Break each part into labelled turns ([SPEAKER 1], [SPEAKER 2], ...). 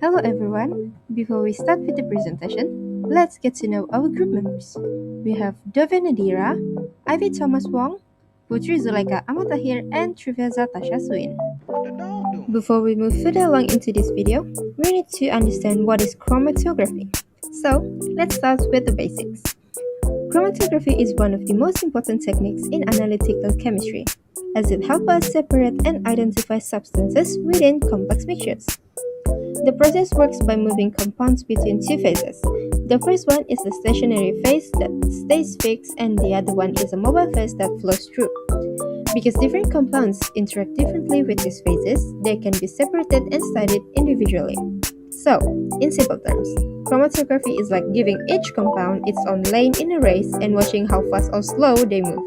[SPEAKER 1] Hello everyone! Before we start with the presentation, let's get to know our group members. We have Dove Nadira, Ivy Thomas Wong, Putri Zulaika Amatahir, and Triveza Tasha Suin. Before we move further along into this video, we need to understand what is chromatography. So, let's start with the basics. Chromatography is one of the most important techniques in analytical chemistry, as it helps us separate and identify substances within complex mixtures. The process works by moving compounds between two phases. The first one is the stationary phase that stays fixed, and the other one is a mobile phase that flows through. Because different compounds interact differently with these phases, they can be separated and studied individually. So, in simple terms, chromatography is like giving each compound its own lane in a race and watching how fast or slow they move.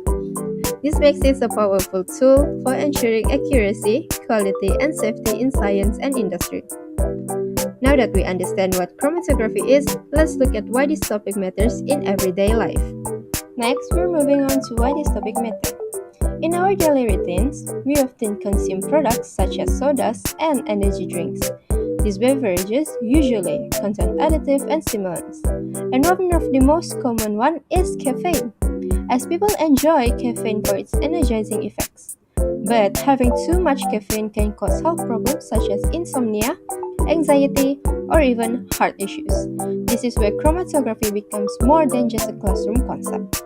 [SPEAKER 1] This makes it a powerful tool for ensuring accuracy, quality, and safety in science and industry. Now that we understand what chromatography is, let's look at why this topic matters in everyday life. Next, we're moving on to why this topic matters. In our daily routines, we often consume products such as sodas and energy drinks. These beverages usually contain additives and stimulants, and one of the most common one is caffeine, as people enjoy caffeine for its energizing effects. But having too much caffeine can cause health problems such as insomnia, anxiety, or even heart issues. This is where chromatography becomes more than just a classroom concept.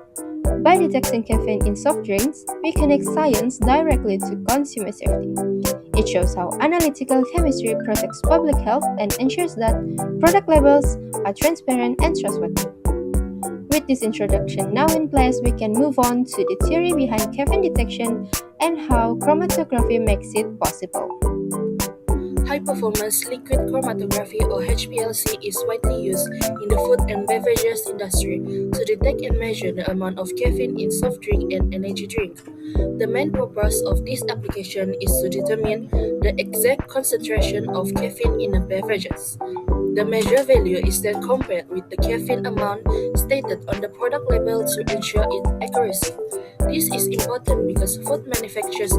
[SPEAKER 1] By detecting caffeine in soft drinks, we connect science directly to consumer safety. It shows how analytical chemistry protects public health and ensures that product labels are transparent and trustworthy. With this introduction now in place, we can move on to the theory behind caffeine detection and how chromatography makes it possible.
[SPEAKER 2] High-performance liquid chromatography or HPLC is widely used in the food and beverages industry to detect and measure the amount of caffeine in soft drink and energy drink. The main purpose of this application is to determine the exact concentration of caffeine in the beverages. The measure value is then compared with the caffeine amount stated on the product label to ensure its accuracy. This is important because food manufacturers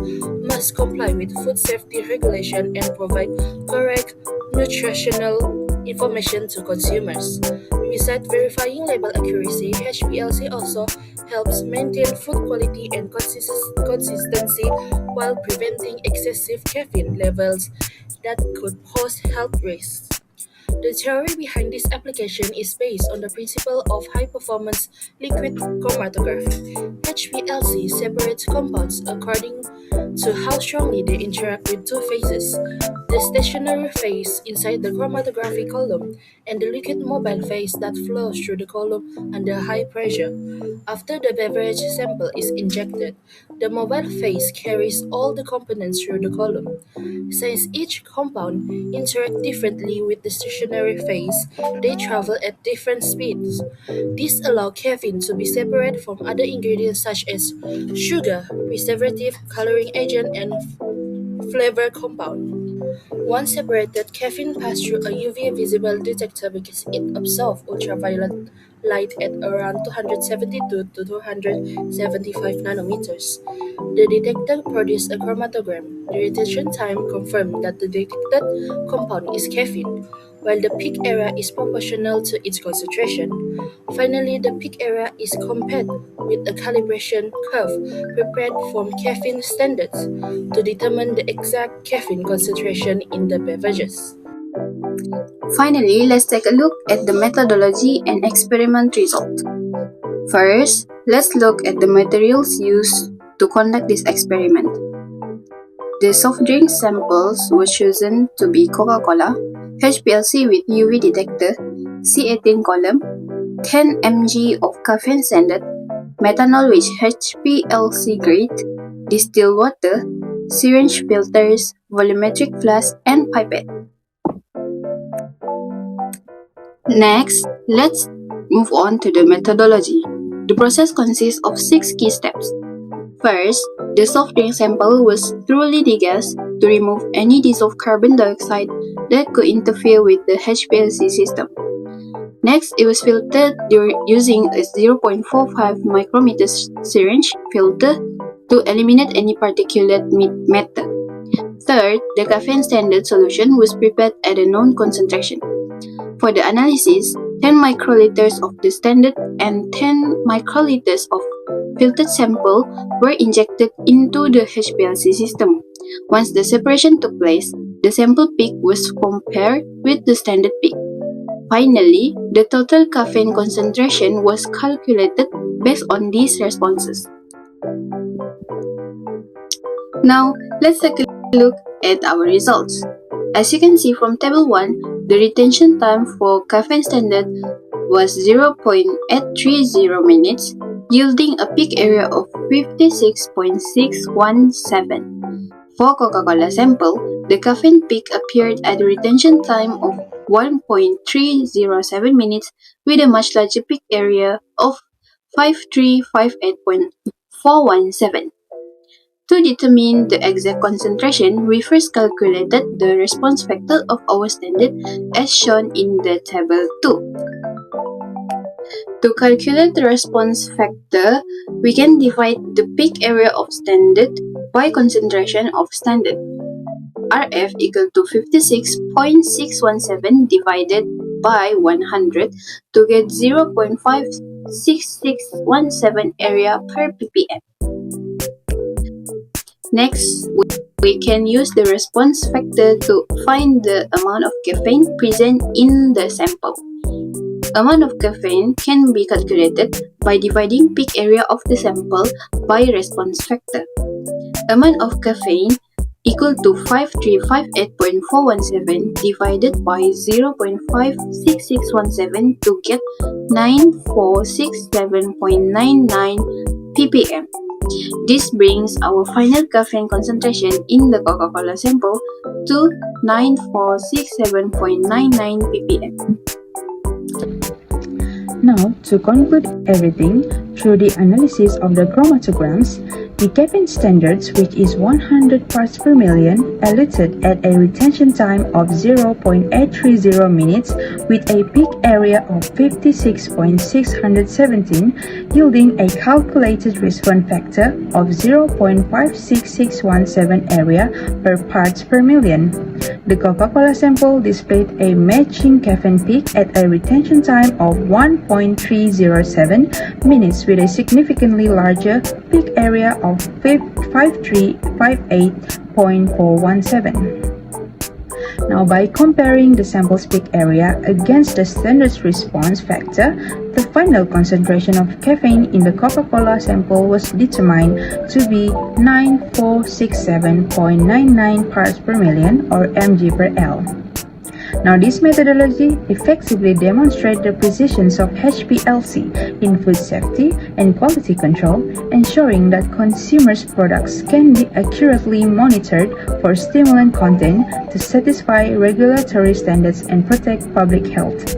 [SPEAKER 2] must comply with food safety regulation and provide correct nutritional information to consumers. Besides verifying label accuracy, HPLC also helps maintain food quality and consistency while preventing excessive caffeine levels that could pose health risks. The theory behind this application is based on the principle of high-performance liquid chromatography. HPLC separates compounds according to how strongly they interact with two phases: the stationary phase inside the chromatography column and the liquid mobile phase that flows through the column under high pressure. After the beverage sample is injected, the mobile phase carries all the components through the column. Since each compound interacts differently with the stationary phase, they travel at different speeds. This allows caffeine to be separated from other ingredients such as sugar, preservative, coloring agent, and flavor compound. Once separated, caffeine passes through a UV visible detector because it absorbs ultraviolet light at around 272 to 275 nanometers. The detector produces a chromatogram. The detection time confirms that the detected compound is caffeine, while the peak area is proportional to its concentration. Finally, the peak area is compared with a calibration curve prepared from caffeine standards to determine the exact caffeine concentration in the beverages.
[SPEAKER 3] Finally, let's take a look at the methodology and experiment result. First, let's look at the materials used to conduct this experiment. The soft drink samples were chosen to be Coca-Cola, HPLC with UV detector, C18 column, 10 mg of caffeine standard, methanol with HPLC grade, distilled water, syringe filters, volumetric flask, and pipette. Next, let's move on to the methodology. The process consists of 6 key steps. First, the soft drink sample was thoroughly degassed to remove any dissolved carbon dioxide that could interfere with the HPLC system. Next, it was filtered using a 0.45 micrometer syringe filter to eliminate any particulate matter. Third, the caffeine standard solution was prepared at a known concentration. For the analysis, 10 microliters of the standard and 10 microliters of filtered sample were injected into the HPLC system. Once the separation took place, the sample peak was compared with the standard peak. Finally, the total caffeine concentration was calculated based on these responses. Now, let's take a look at our results. As you can see from table 1, the retention time for caffeine standard was 0.830 minutes, yielding a peak area of 56.617. For Coca-Cola sample, the caffeine peak appeared at a retention time of 1.307 minutes with a much larger peak area of 5358.417. To determine the exact concentration, we first calculated the response factor of our standard as shown in the table 2. To calculate the response factor, we can divide the peak area of standard by concentration of standard. RF equal to 56.617 divided by 100 to get 0.56617 area per ppm. Next, we can use the response factor to find the amount of caffeine present in the sample. Amount of caffeine can be calculated by dividing peak area of the sample by response factor. Amount of caffeine equal to 5358.417 divided by 0.56617 to get 9467.99 ppm. This brings our final caffeine concentration in the Coca-Cola sample to 9467.99 ppm.
[SPEAKER 4] Now, to conclude everything, through the analysis of the chromatograms, the caffeine standards, which is 100 parts per million, elicited at a retention time of 0.830 minutes with a peak area of 56.617, yielding a calculated response factor of 0.56617 area per parts per million. The Coca-Cola sample displayed a matching caffeine peak at a retention time of 1.307 minutes with a significantly larger peak area of 5358.417. Now, by comparing the sample's peak area against the standard response factor, the final concentration of caffeine in the Coca-Cola sample was determined to be 9467.99 parts per million or mg per L. Now, this methodology effectively demonstrates the precision of HPLC in food safety and quality control, ensuring that consumers' products can be accurately monitored for stimulant content to satisfy regulatory standards and protect public health.